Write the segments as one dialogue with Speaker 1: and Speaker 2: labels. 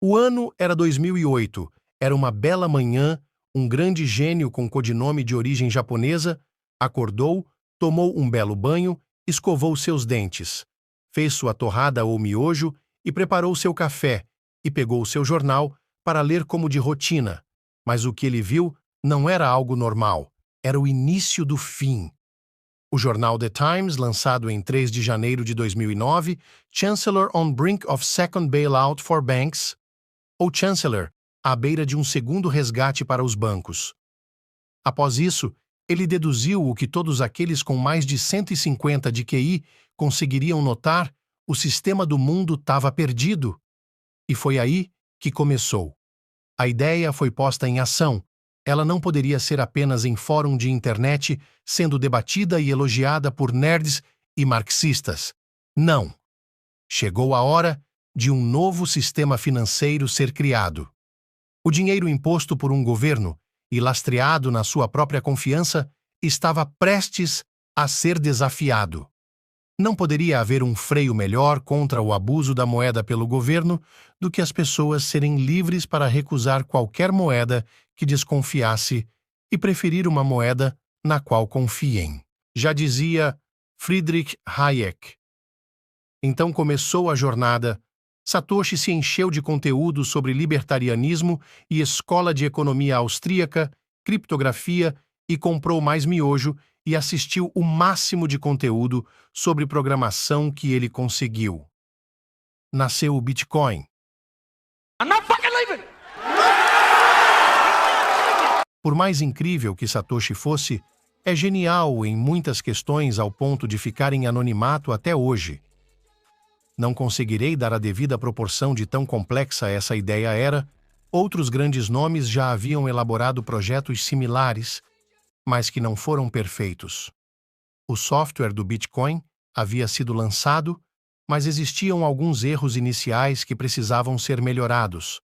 Speaker 1: O ano era 2008. Era uma bela manhã. Um grande gênio com codinome de origem japonesa acordou, tomou um belo banho, escovou seus dentes, fez sua torrada ou miojo e preparou seu café e pegou seu jornal para ler como de rotina. Mas o que ele viu não era algo normal. Era o início do fim. O jornal The Times, lançado em 3 de janeiro de 2009, Chancellor on brink of second bailout for banks, ou Chancellor, à beira de um segundo resgate para os bancos. Após isso, ele deduziu o que todos aqueles com mais de 150 de QI conseguiriam notar: o sistema do mundo estava perdido. E foi aí que começou. A ideia foi posta em ação. Ela não poderia ser apenas em fórum de internet, sendo debatida e elogiada por nerds e marxistas. Não. Chegou a hora de um novo sistema financeiro ser criado. O dinheiro imposto por um governo e lastreado na sua própria confiança estava prestes a ser desafiado. Não poderia haver um freio melhor contra o abuso da moeda pelo governo do que as pessoas serem livres para recusar qualquer moeda que desconfiasse e preferir uma moeda na qual confiem. Já dizia Friedrich Hayek. Então começou a jornada. Satoshi se encheu de conteúdo sobre libertarianismo e escola de economia austríaca, criptografia, e comprou mais miojo e assistiu o máximo de conteúdo sobre programação que ele conseguiu. Nasceu o Bitcoin.
Speaker 2: I'm not fucking leaving!
Speaker 1: Por mais incrível que Satoshi fosse, é genial em muitas questões ao ponto de ficar em anonimato até hoje. Não conseguirei dar a devida proporção de tão complexa essa ideia era. Outros grandes nomes já haviam elaborado projetos similares, mas que não foram perfeitos. O software do Bitcoin havia sido lançado, mas existiam alguns erros iniciais que precisavam ser melhorados.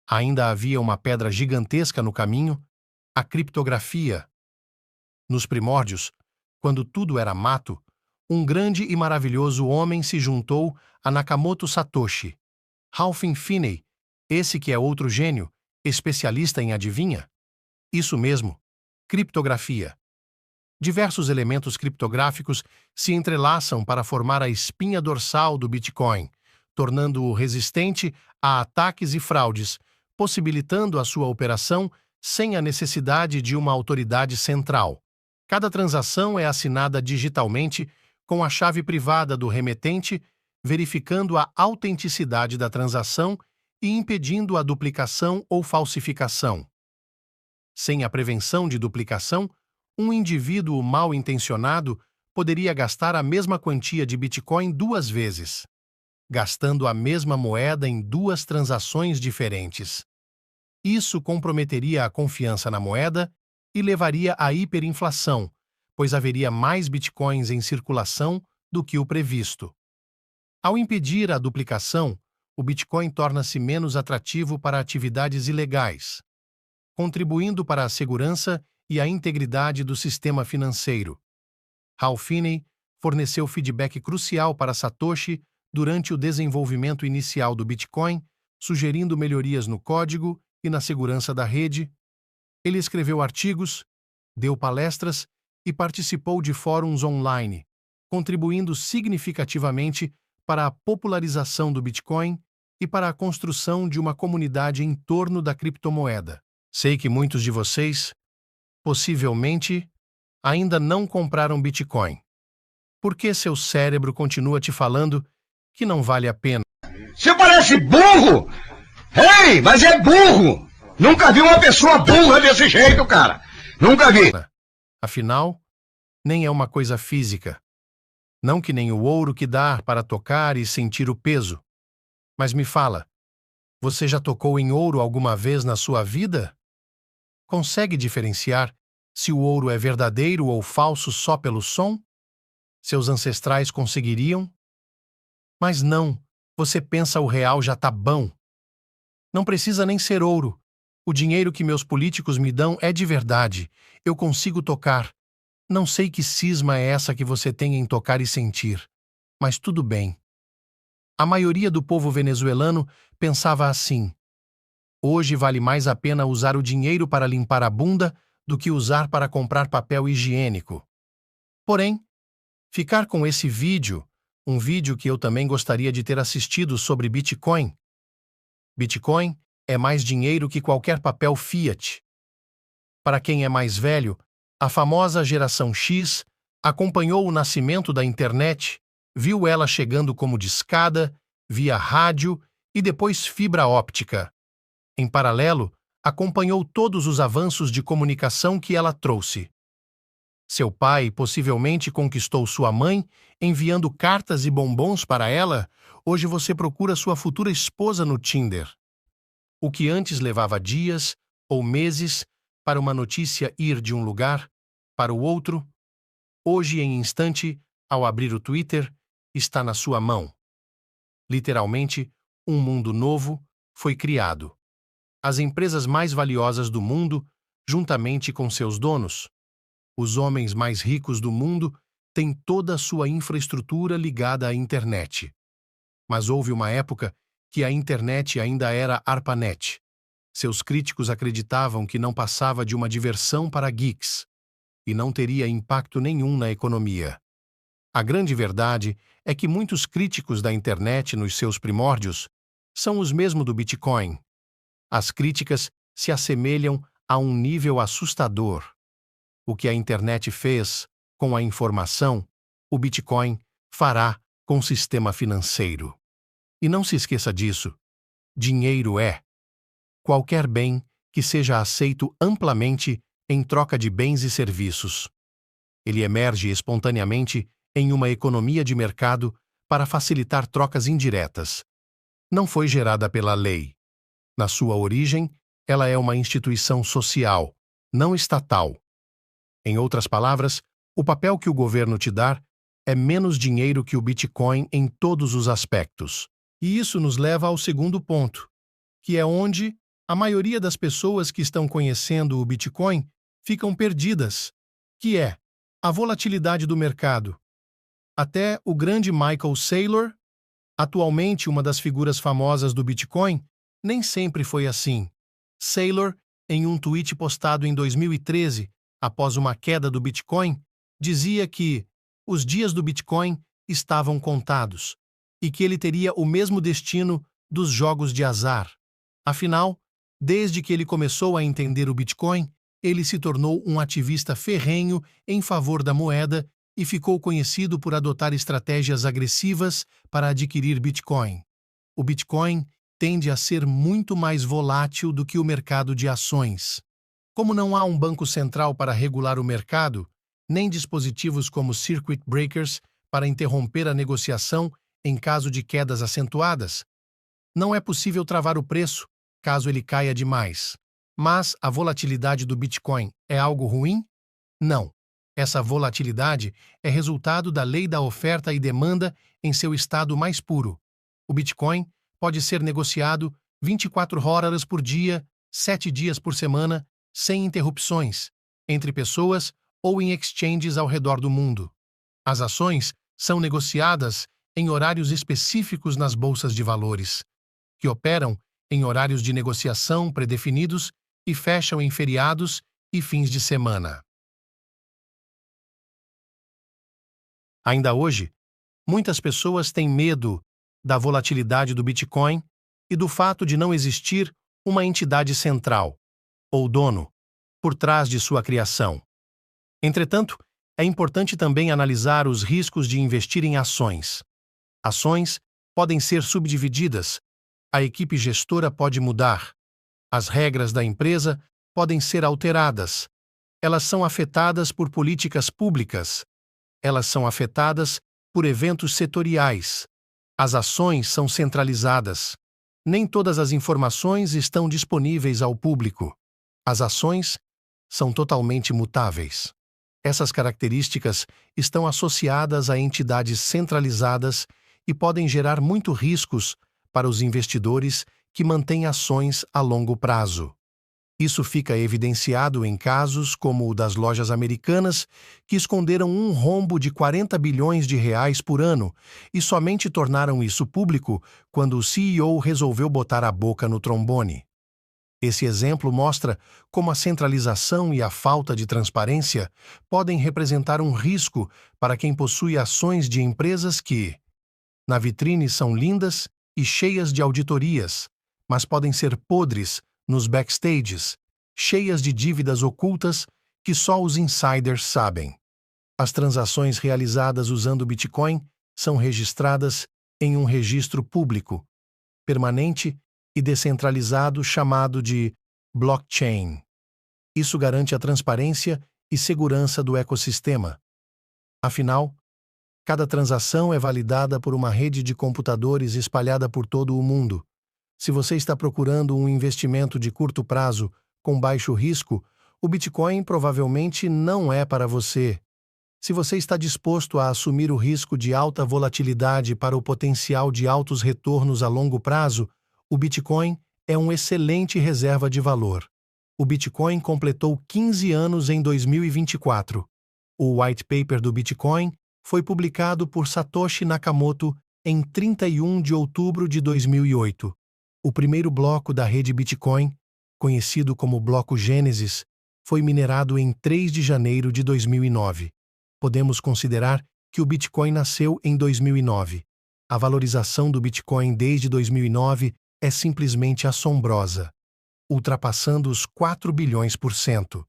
Speaker 1: Ainda havia uma pedra gigantesca no caminho: a criptografia. Nos primórdios, quando tudo era mato, um grande e maravilhoso homem se juntou a Nakamoto Satoshi. Ralph Finney, esse que é outro gênio, especialista em adivinha? Isso mesmo, criptografia. Diversos elementos criptográficos se entrelaçam para formar a espinha dorsal do Bitcoin, tornando-o resistente a ataques e fraudes, possibilitando a sua operação sem a necessidade de uma autoridade central. Cada transação é assinada digitalmente com a chave privada do remetente, verificando a autenticidade da transação e impedindo a duplicação ou falsificação. Sem a prevenção de duplicação, um indivíduo mal intencionado poderia gastar a mesma quantia de Bitcoin 2 vezes, gastando a mesma moeda em 2 transações diferentes. Isso comprometeria a confiança na moeda e levaria à hiperinflação, pois haveria mais bitcoins em circulação do que o previsto. Ao impedir a duplicação, o Bitcoin torna-se menos atrativo para atividades ilegais, contribuindo para a segurança e a integridade do sistema financeiro. Hal Finney forneceu feedback crucial para Satoshi durante o desenvolvimento inicial do Bitcoin, sugerindo melhorias no código e na segurança da rede. Ele escreveu artigos, deu palestras e participou de fóruns online, contribuindo significativamente para a popularização do Bitcoin e para a construção de uma comunidade em torno da criptomoeda. Sei que muitos de vocês, possivelmente, ainda não compraram Bitcoin. Por que seu cérebro continua te falando que não vale a pena?
Speaker 2: Você parece burro! Ei, mas é burro! Nunca vi uma pessoa burra desse jeito, cara! Nunca vi!
Speaker 1: Afinal, nem é uma coisa física. Não que nem o ouro que dá para tocar e sentir o peso. Mas me fala, você já tocou em ouro alguma vez na sua vida? Consegue diferenciar se o ouro é verdadeiro ou falso só pelo som? Seus ancestrais conseguiriam? Mas não, você pensa o real já tá bom. Não precisa nem ser ouro. O dinheiro que meus políticos me dão é de verdade. Eu consigo tocar. Não sei que cisma é essa que você tem em tocar e sentir. Mas tudo bem. A maioria do povo venezuelano pensava assim: hoje vale mais a pena usar o dinheiro para limpar a bunda do que usar para comprar papel higiênico. Porém, ficar com esse vídeo, um vídeo que eu também gostaria de ter assistido sobre Bitcoin. Bitcoin é mais dinheiro que qualquer papel Fiat. Para quem é mais velho, a famosa geração X acompanhou o nascimento da internet, viu ela chegando como discada, via rádio e depois fibra óptica. Em paralelo, acompanhou todos os avanços de comunicação que ela trouxe. Seu pai possivelmente conquistou sua mãe enviando cartas e bombons para ela. Hoje você procura sua futura esposa no Tinder. O que antes levava dias ou meses para uma notícia ir de um lugar para o outro, hoje em instante, ao abrir o Twitter, está na sua mão. Literalmente, um mundo novo foi criado. As empresas mais valiosas do mundo, juntamente com seus donos, os homens mais ricos do mundo, têm toda a sua infraestrutura ligada à internet. Mas houve uma época que a internet ainda era ARPANET. Seus críticos acreditavam que não passava de uma diversão para geeks e não teria impacto nenhum na economia. A grande verdade é que muitos críticos da internet nos seus primórdios são os mesmos do Bitcoin. As críticas se assemelham a um nível assustador. O que a internet fez com a informação, o Bitcoin fará com o sistema financeiro. E não se esqueça disso: dinheiro é qualquer bem que seja aceito amplamente em troca de bens e serviços. Ele emerge espontaneamente em uma economia de mercado para facilitar trocas indiretas. Não foi gerada pela lei. Na sua origem, ela é uma instituição social, não estatal. Em outras palavras, o papel que o governo te dá é menos dinheiro que o Bitcoin em todos os aspectos. E isso nos leva ao segundo ponto, que é onde a maioria das pessoas que estão conhecendo o Bitcoin ficam perdidas, que é a volatilidade do mercado. Até o grande Michael Saylor, atualmente uma das figuras famosas do Bitcoin, nem sempre foi assim. Saylor, em um tweet postado em 2013, após uma queda do Bitcoin, dizia que os dias do Bitcoin estavam contados e que ele teria o mesmo destino dos jogos de azar. Afinal, desde que ele começou a entender o Bitcoin, ele se tornou um ativista ferrenho em favor da moeda e ficou conhecido por adotar estratégias agressivas para adquirir Bitcoin. O Bitcoin tende a ser muito mais volátil do que o mercado de ações. Como não há um banco central para regular o mercado, nem dispositivos como circuit breakers para interromper a negociação em caso de quedas acentuadas, não é possível travar o preço caso ele caia demais. Mas a volatilidade do Bitcoin é algo ruim? Não. Essa volatilidade é resultado da lei da oferta e demanda em seu estado mais puro. O Bitcoin pode ser negociado 24 horas por dia, 7 dias por semana, sem interrupções, entre pessoas ou em exchanges ao redor do mundo. As ações são negociadas em horários específicos nas bolsas de valores, que operam em horários de negociação predefinidos e fecham em feriados e fins de semana. Ainda hoje, muitas pessoas têm medo da volatilidade do Bitcoin e do fato de não existir uma entidade central, ou dono, por trás de sua criação. Entretanto, é importante também analisar os riscos de investir em ações. Ações podem ser subdivididas, a equipe gestora pode mudar, as regras da empresa podem ser alteradas, elas são afetadas por políticas públicas, elas são afetadas por eventos setoriais, as ações são centralizadas, nem todas as informações estão disponíveis ao público, as ações são totalmente mutáveis. Essas características estão associadas a entidades centralizadas e podem gerar muito riscos para os investidores que mantêm ações a longo prazo. Isso fica evidenciado em casos como o das lojas americanas, que esconderam um rombo de 40 bilhões de reais por ano e somente tornaram isso público quando o CEO resolveu botar a boca no trombone. Esse exemplo mostra como a centralização e a falta de transparência podem representar um risco para quem possui ações de empresas que, na vitrine, são lindas e cheias de auditorias, mas podem ser podres nos backstages, cheias de dívidas ocultas que só os insiders sabem. As transações realizadas usando o Bitcoin são registradas em um registro público, permanente e descentralizado chamado de blockchain. Isso garante a transparência e segurança do ecossistema. Afinal, cada transação é validada por uma rede de computadores espalhada por todo o mundo. Se você está procurando um investimento de curto prazo com baixo risco, o Bitcoin provavelmente não é para você. Se você está disposto a assumir o risco de alta volatilidade para o potencial de altos retornos a longo prazo, o Bitcoin é uma excelente reserva de valor. O Bitcoin completou 15 anos em 2024. O white paper do Bitcoin foi publicado por Satoshi Nakamoto em 31 de outubro de 2008. O primeiro bloco da rede Bitcoin, conhecido como bloco Gênesis, foi minerado em 3 de janeiro de 2009. Podemos considerar que o Bitcoin nasceu em 2009. A valorização do Bitcoin desde 2009 é simplesmente assombrosa, ultrapassando os 4 bilhões%.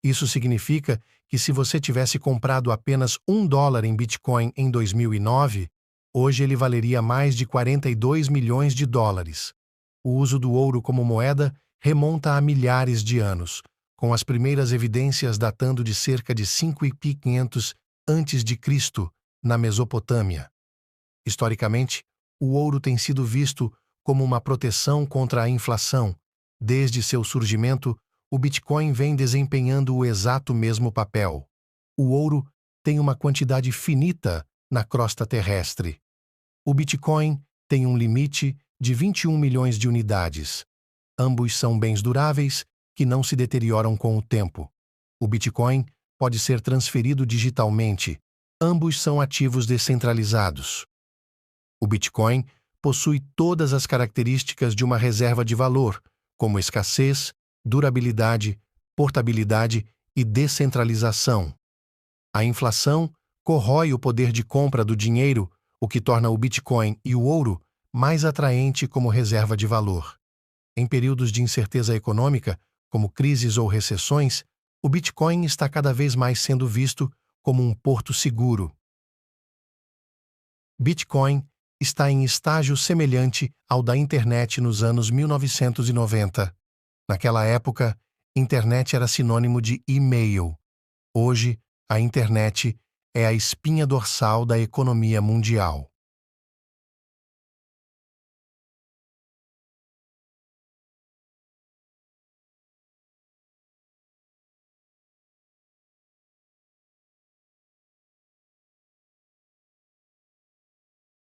Speaker 1: Isso significa que se você tivesse comprado apenas $1 em Bitcoin em 2009, hoje ele valeria mais de 42 milhões de dólares. O uso do ouro como moeda remonta a milhares de anos, com as primeiras evidências datando de cerca de 5.500 a.C., na Mesopotâmia. Historicamente, o ouro tem sido visto como uma proteção contra a inflação. Desde seu surgimento, o Bitcoin vem desempenhando o exato mesmo papel. O ouro tem uma quantidade finita na crosta terrestre. O Bitcoin tem um limite de 21 milhões de unidades. Ambos são bens duráveis que não se deterioram com o tempo. O Bitcoin pode ser transferido digitalmente. Ambos são ativos descentralizados. O Bitcoin possui todas as características de uma reserva de valor, como escassez, durabilidade, portabilidade e descentralização. A inflação corrói o poder de compra do dinheiro, o que torna o Bitcoin e o ouro mais atraente como reserva de valor. Em períodos de incerteza econômica, como crises ou recessões, o Bitcoin está cada vez mais sendo visto como um porto seguro. Bitcoin está em estágio semelhante ao da internet nos anos 1990. Naquela época, internet era sinônimo de e-mail. Hoje, a internet é a espinha dorsal da economia mundial.